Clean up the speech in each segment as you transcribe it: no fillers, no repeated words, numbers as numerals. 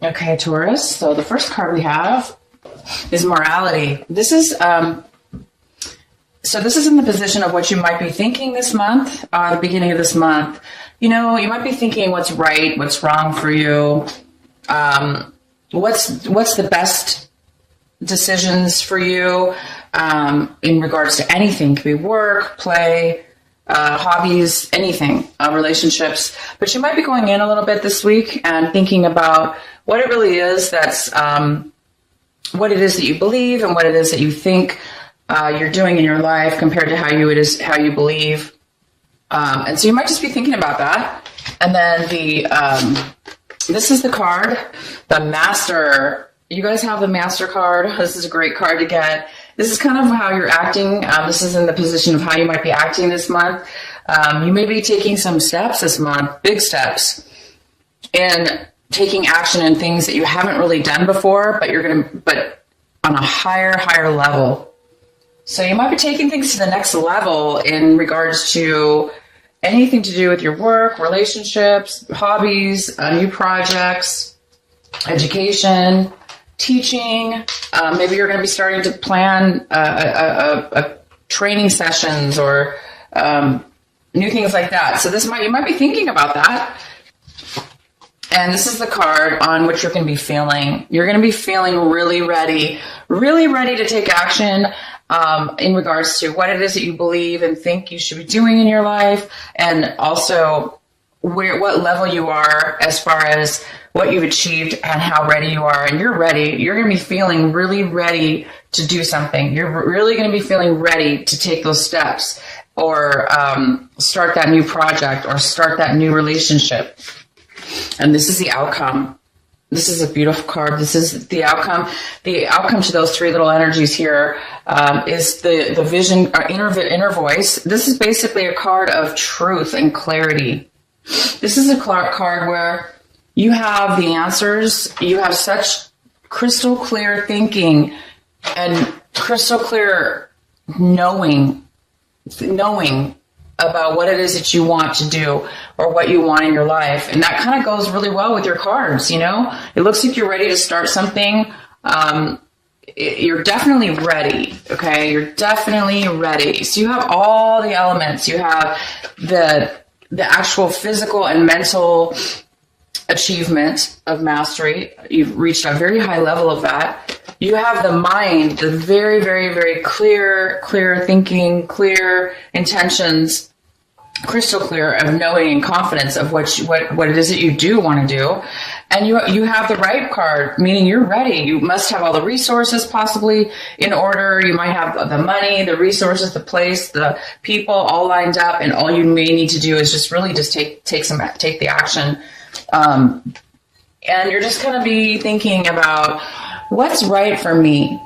Okay, Taurus. So the first card we have is morality. This is this is in the position of what you might be thinking this month, the beginning of this month. You know, you might be thinking what's right, what's wrong for you, what's the best decisions for you in regards to anything. It could be work, play, hobbies, anything, relationships. But you might be going in a little bit this week and thinking about what it really is that's what it is that you believe and what it is that you think you're doing in your life compared to how you believe. And so you might just be thinking about that. And then this is the card, the Master. You guys have the Master card. This is a great card to get. This is kind of how you're acting. This is in the position of how you might be acting this month. You may be taking some steps this month, big steps, and taking action in things that you haven't really done before, but on a higher level. So you might be taking things to the next level in regards to anything to do with your work, relationships, hobbies, new projects, education, teaching. Maybe you're going to be starting to plan a training sessions or new things like that. So you might be thinking about that. And this is the card on which you're going to be feeling. You're going to be feeling really ready to take action in regards to what it is that you believe and think you should be doing in your life, and also what level you are as far as what you've achieved and how ready you are. And you're ready. You're going to be feeling really ready to do something. You're really going to be feeling ready to take those steps or start that new project or start that new relationship. And this is the outcome. This is a beautiful card. This is the outcome. The outcome to those three little energies here is the vision, inner voice. This is basically a card of truth and clarity. This is a card where you have the answers. You have such crystal clear thinking and crystal clear knowing about what it is that you want to do or what you want in your life. And that kind of goes really well with your cards, you know? It looks like you're ready to start something. You're definitely ready, okay? You're definitely ready. So you have all the elements. You have the actual physical and mental achievement of mastery. You've reached a very high level of that. You have the mind, the very, very, very clear thinking, clear intentions, crystal clear of knowing and confidence of what it is that you do want to do. And you have the right card, meaning you're ready. You must have all the resources possibly in order. You might have the money, the resources, the place, the people all lined up, and all you may need to do is just really just take the action. And you're just going to be thinking about what's right for me.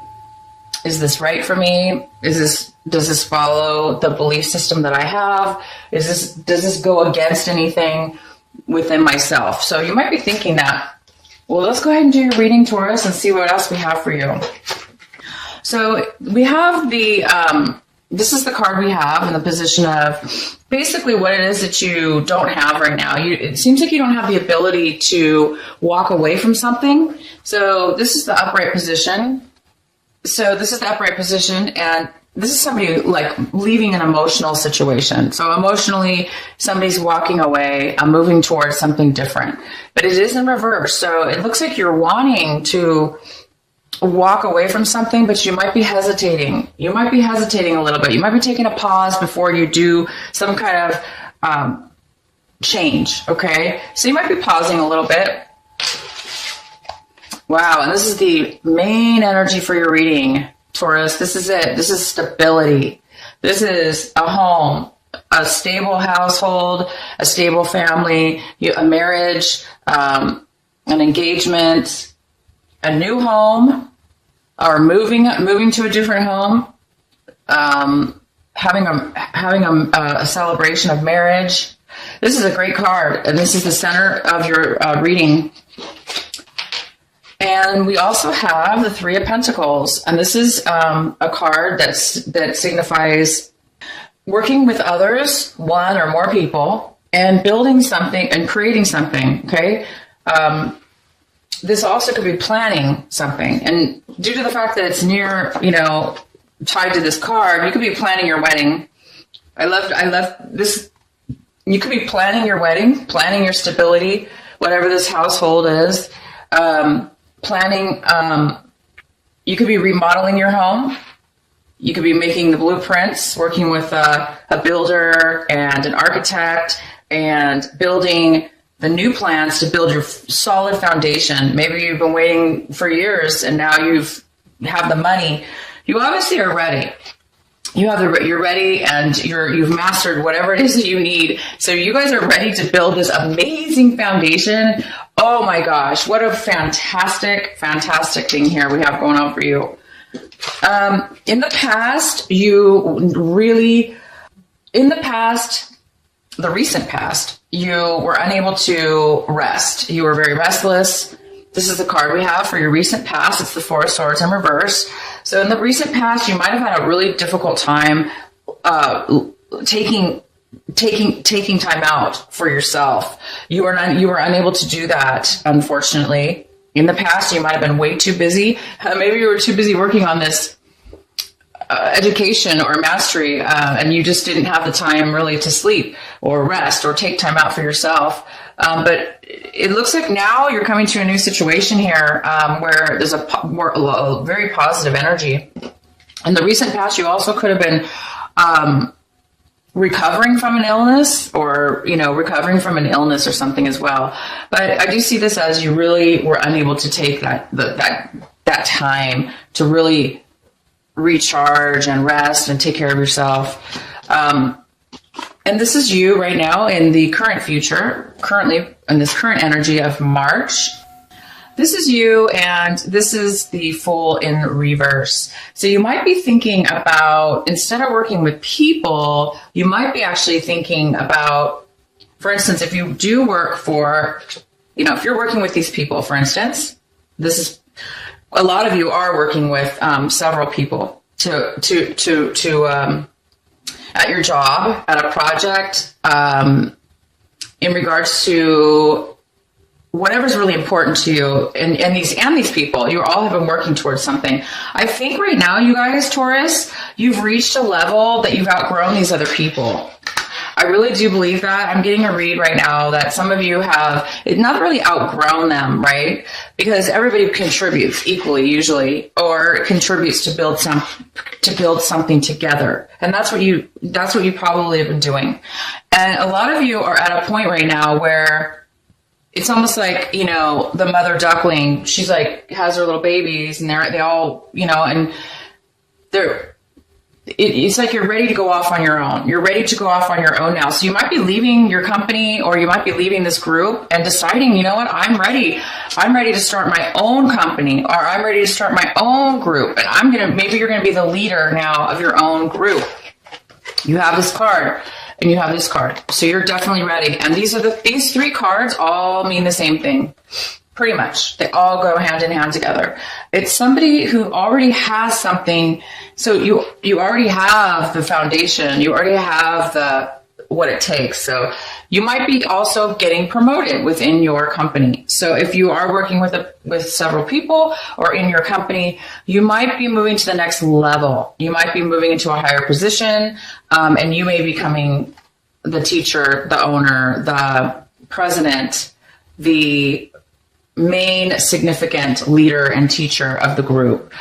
Is this right for me? Does this follow the belief system that I have? Does this go against anything within myself? So you might be thinking that. Well, let's go ahead and do your reading, Taurus, and see what else we have for you. So we have this is the card we have in the position of basically what it is that you don't have right now. It seems like you don't have the ability to walk away from something. So this is the upright position. And this is somebody like leaving an emotional situation. So emotionally, somebody's walking away, moving towards something different. But it is in reverse. So it looks like you're wanting to walk away from something, but you might be hesitating. You might be hesitating a little bit. You might be taking a pause before you do some kind of change, okay? So you might be pausing a little bit. Wow, and this is the main energy for your reading, Taurus. This is it. This is stability. This is a home, a stable household, a stable family, a marriage, an engagement, a new home, or moving to a different home, having a celebration of marriage. This is a great card, and this is the center of your reading. And we also have the Three of Pentacles, and this is a card that signifies working with others, one or more people, and building something and creating something, okay? this also could be planning something. And due to the fact that it's near, tied to this card, you could be planning your wedding. I love this. You could be planning your wedding, planning your stability, whatever this household is. You could be remodeling your home. You could be making the blueprints, working with a builder and an architect, and building the new plans to build your solid foundation. Maybe you've been waiting for years and now you have the money. You obviously are ready. You're ready, and you've mastered whatever it is that you need. So you guys are ready to build this amazing foundation. Oh my gosh, what a fantastic, fantastic thing here we have going on for you. In the past, the recent past, you were unable to rest. You were very restless. This is the card we have for your recent past. It's the Four of Swords in reverse. So in the recent past, you might have had a really difficult time taking time out for yourself. You were unable to do that, unfortunately. In the past, you might have been way too busy. Maybe you were too busy working on this education or mastery, and you just didn't have the time really to sleep or rest or take time out for yourself. But it looks like now you're coming to a new situation here where there's a very positive energy. In the recent past, you also could have been recovering from an illness, or recovering from an illness or something as well. But I do see this as you really were unable to take that time to really recharge and rest and take care of yourself. And this is you right now in the currently in this current energy of March. This is you, and this is the Fool in reverse. So you might be thinking about, instead of working with people, you might be actually thinking about, for instance, if you do work for, if you're working with these people, for instance, this is, a lot of you are working with several people to at your job, at a project, in regards to whatever's really important to you, and these people, you all have been working towards something. I think right now, you guys, Taurus, you've reached a level that you've outgrown these other people. I really do believe that. I'm getting a read right now that some of you have not really outgrown them, right? Because everybody contributes equally, usually, or contributes to build something together. And that's what you probably have been doing. And a lot of you are at a point right now where it's almost like, the mother duckling, she's like, has her little babies, and they all, and it's like you're ready to go off on your own. You're ready to go off on your own now. So you might be leaving your company, or you might be leaving this group and deciding, I'm ready. I'm ready to start my own company, or I'm ready to start my own group. And maybe you're going to be the leader now of your own group. You have this card and you have this card. So you're definitely ready. And these three cards all mean the same thing. Pretty much. They all go hand in hand together. It's somebody who already has something. So you already have the foundation. You already have what it takes. So you might be also getting promoted within your company. So if you are working with several people or in your company, you might be moving to the next level. You might be moving into a higher position, and you may be becoming the teacher, the owner, the president, the main significant leader and teacher of the group.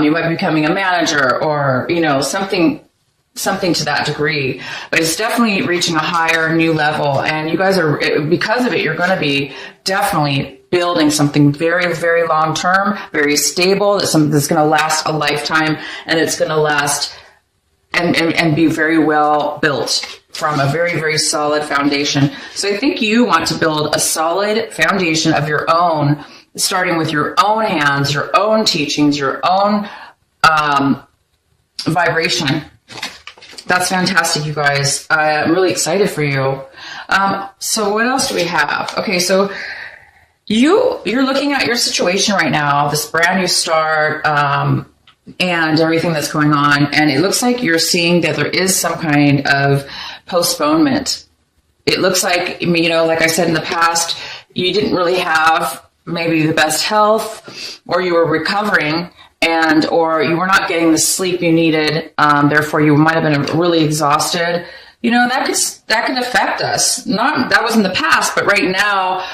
You might be becoming a manager, or something to that degree, but it's definitely reaching a higher new level. And you guys are, because of it, you're going to be definitely building something very, very long term, very stable. That's something that's going to last a lifetime, and it's going to last and be very well built from a very, very solid foundation. So I think you want to build a solid foundation of your own, starting with your own hands, your own teachings, your own vibration. That's fantastic, you guys. I'm really excited for you. So what else do we have? Okay, so you're looking at your situation right now, this brand new start, and everything that's going on, and it looks like you're seeing that there is some kind of postponement. It looks like, like I said in the past, you didn't really have maybe the best health, or you were recovering, or you were not getting the sleep you needed. Therefore, you might have been really exhausted. That could affect us. That was in the past, but right now,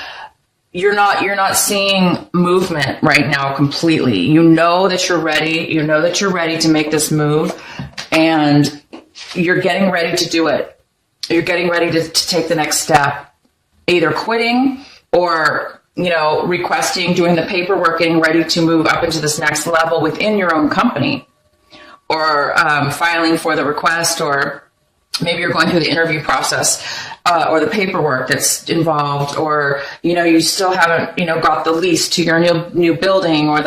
you're not seeing movement right now completely. You know that you're ready. You know that you're ready to make this move, and you're getting ready to do it. You're getting ready to take the next step, either quitting or, requesting, doing the paperwork, getting ready to move up into this next level within your own company, or filing for the request, or maybe you're going through the interview process, or the paperwork that's involved, or, you still haven't, got the lease to your new building, or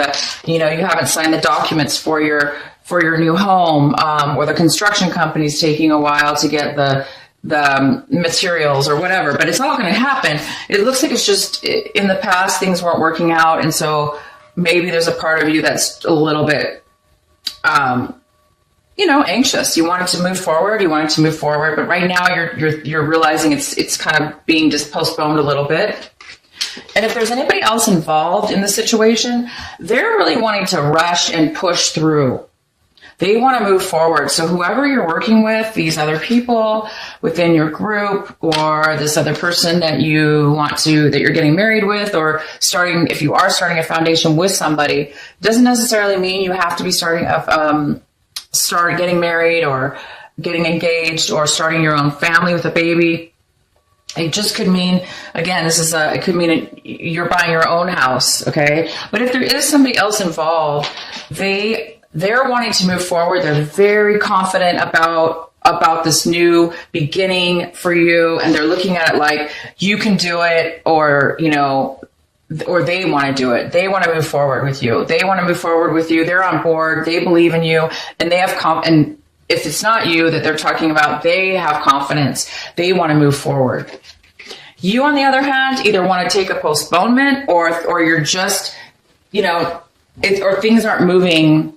you haven't signed the documents for your new home, or the construction company's taking a while to get the materials or whatever, but it's all going to happen. It looks like it's just in the past, things weren't working out. And so maybe there's a part of you that's a little bit, anxious. You wanted to move forward. But right now you're realizing it's kind of being just postponed a little bit. And if there's anybody else involved in the situation, they're really wanting to rush and push through. They want to move forward. So whoever you're working with, these other people within your group, or this other person that that you're getting married with, or if you are starting a foundation with somebody, doesn't necessarily mean you have to be start getting married or getting engaged or starting your own family with a baby. It just could mean, again, it could mean you're buying your own house. Okay. But if there is somebody else involved, they're wanting to move forward. They're very confident about this new beginning for you. And they're looking at it like you can do it, or they want to do it. They want to move forward with you. They're on board. They believe in you, and they have and if it's not you that they're talking about, they have confidence. They want to move forward. You, on the other hand, either want to take a postponement, or you're just, or things aren't moving.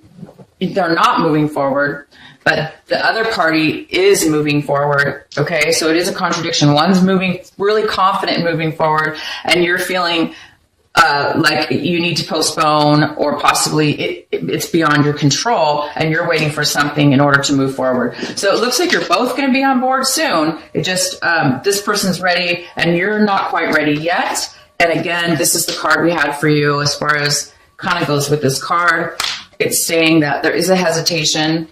They're not moving forward, but the other party is moving forward. Okay. So it is a contradiction. One's moving really confident, moving forward, and you're feeling like you need to postpone, or possibly it's beyond your control, and you're waiting for something in order to move forward. So it looks like you're both going to be on board soon. It just, this person's ready and you're not quite ready yet. And again, this is the card we had for you as far as kind of goes with this card. It's saying that there is a hesitation.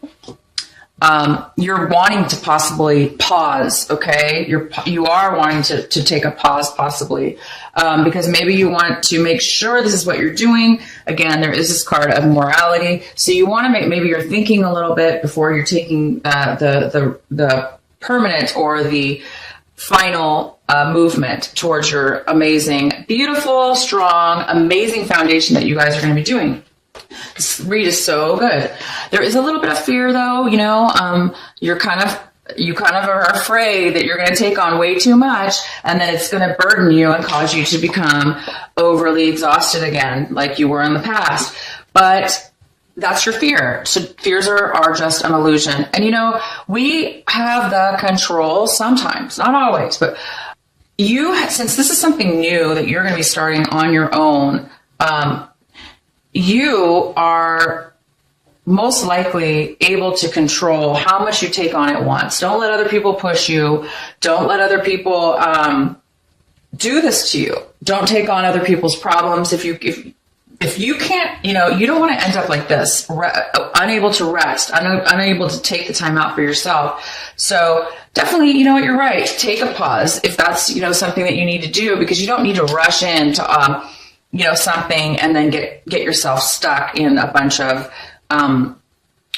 You're wanting to possibly pause, okay? You are wanting to take a pause possibly, because maybe you want to make sure this is what you're doing. Again, there is this card of morality. So you want to maybe you're thinking a little bit before you're taking the permanent or the final movement towards your amazing, beautiful, strong, amazing foundation that you guys are going to be doing. This read is so good. There is a little bit of fear though, you kind of are afraid that you're going to take on way too much, and then it's going to burden you and cause you to become overly exhausted again, like you were in the past. But that's your fear. So fears are just an illusion. And we have the control sometimes, not always, but since this is something new that you're going to be starting on your own, you are most likely able to control how much you take on at once. Don't let other people push you. Don't let other people do this to you. Don't take on other people's problems. If you can't, you don't want to end up like this, unable to rest, unable to take the time out for yourself. So definitely, you're right. Take a pause if that's, something that you need to do, because you don't need to rush into something and then get yourself stuck in a bunch of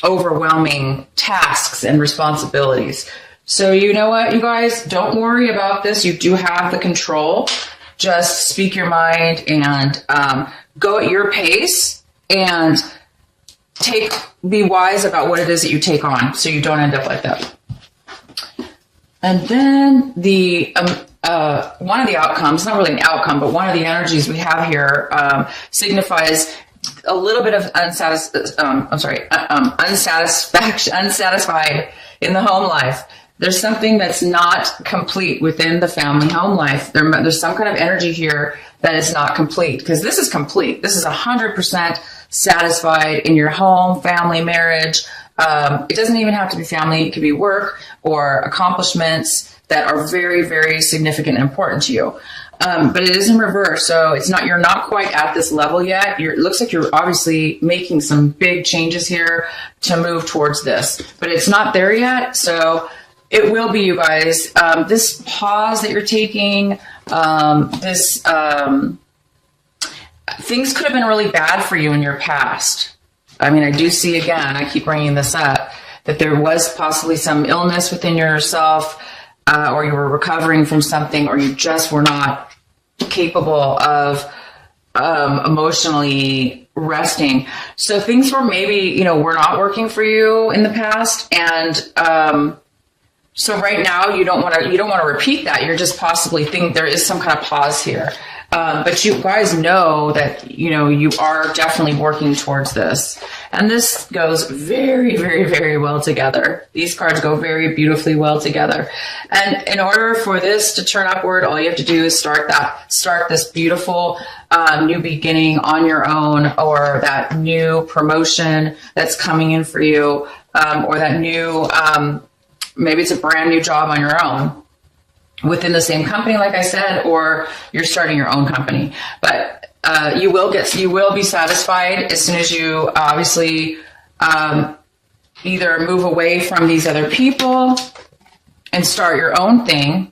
overwhelming tasks and responsibilities. So you know what, you guys, don't worry about this. You do have the control. Just speak your mind and go at your pace, and be wise about what it is that you take on, so you don't end up like that. And then the one of the outcomes, not really an outcome, but one of the energies we have here signifies a little bit of unsatisfied in the home life. There's something that's not complete within the family home life. There's some kind of energy here that is not complete, because this is complete. This is 100% satisfied in your home, family, marriage. It doesn't even have to be family. It could be work or accomplishments that are very, very significant and important to you. But it is in reverse. So you're not quite at this level yet. It looks like you're obviously making some big changes here to move towards this, but it's not there yet. So it will be, you guys. This pause that you're taking, things could have been really bad for you in your past. I mean, I do see, again, I keep bringing this up, that there was possibly some illness within yourself, or you were recovering from something, or you just were not capable of emotionally resting. So things were maybe, were not working for you in the past. And so right now you don't want to repeat that. You're just possibly thinking there is some kind of pause here. But you guys know that, you are definitely working towards this. And this goes very, very, very well together. These cards go very beautifully well together. And in order for this to turn upward, all you have to do is start this beautiful new beginning on your own, or that new promotion that's coming in for you, or that new, maybe it's a brand new job on your own, within the same company, like I said, or you're starting your own company. But you will be satisfied as soon as you obviously either move away from these other people and start your own thing.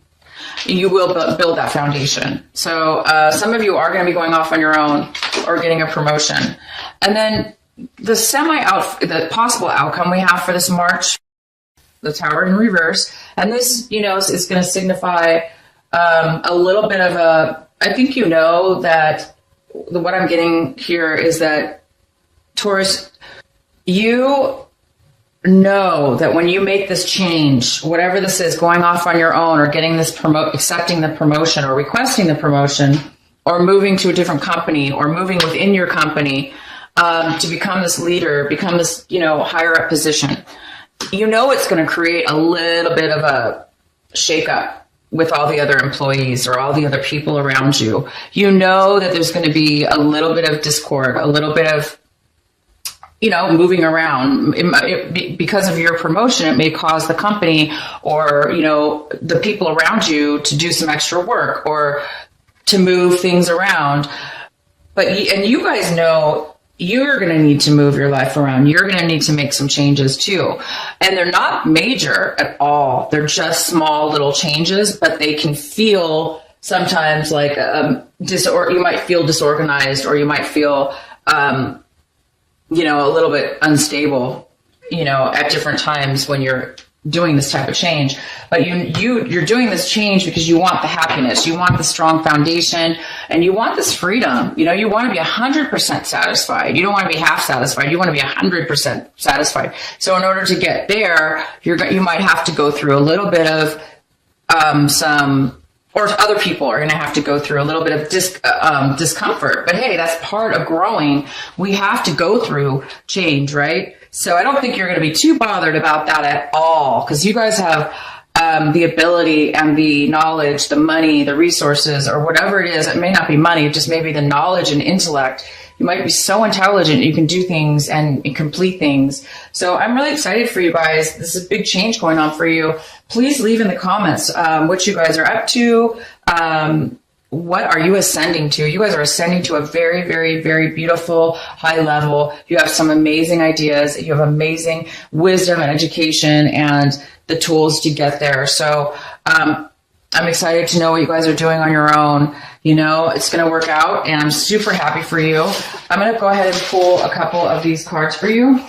You will build that foundation. So some of you are going to be going off on your own or getting a promotion. And then the possible outcome we have for this March, the Tower in reverse. And this, is going to signify a little bit of I think that what I'm getting here is that, Taurus, you know that when you make this change, whatever this is, going off on your own, or getting this accepting the promotion, or requesting the promotion, or moving to a different company, or moving within your company to become this leader, become this, higher up position, it's going to create a little bit of a shakeup with all the other employees or all the other people around you. That there's going to be a little bit of discord, a little bit of, moving around. Because of your promotion, it may cause the company or, the people around you to do some extra work or to move things around. And you guys know, you're going to need to move your life around. You're going to need to make some changes too. And they're not major at all. They're just small little changes, but they can feel sometimes like, you might feel disorganized, or you might feel, a little bit unstable, at different times when you're doing this type of change. But you're doing this change because you want the happiness, you want the strong foundation, and you want this freedom. You want to be 100% satisfied. You don't want to be half satisfied. You want to be 100% satisfied. So in order to get there, you might have to go through a little bit of or other people are going to have to go through a little bit of discomfort. But hey, that's part of growing. We have to go through change, right? So I don't think you're going to be too bothered about that at all, because you guys have the ability and the knowledge, the money, the resources, or whatever it is. It may not be money, just maybe the knowledge and intellect. You might be so intelligent, you can do things and complete things. So I'm really excited for you guys. This is a big change going on for you. Please leave in the comments what you guys are up to. What are you ascending to? You guys are ascending to a very, very, very beautiful high level. You have some amazing ideas. You have amazing wisdom and education and the tools to get there. So I'm excited to know what you guys are doing on your own. It's going to work out, and I'm super happy for you. I'm going to go ahead and pull a couple of these cards for you.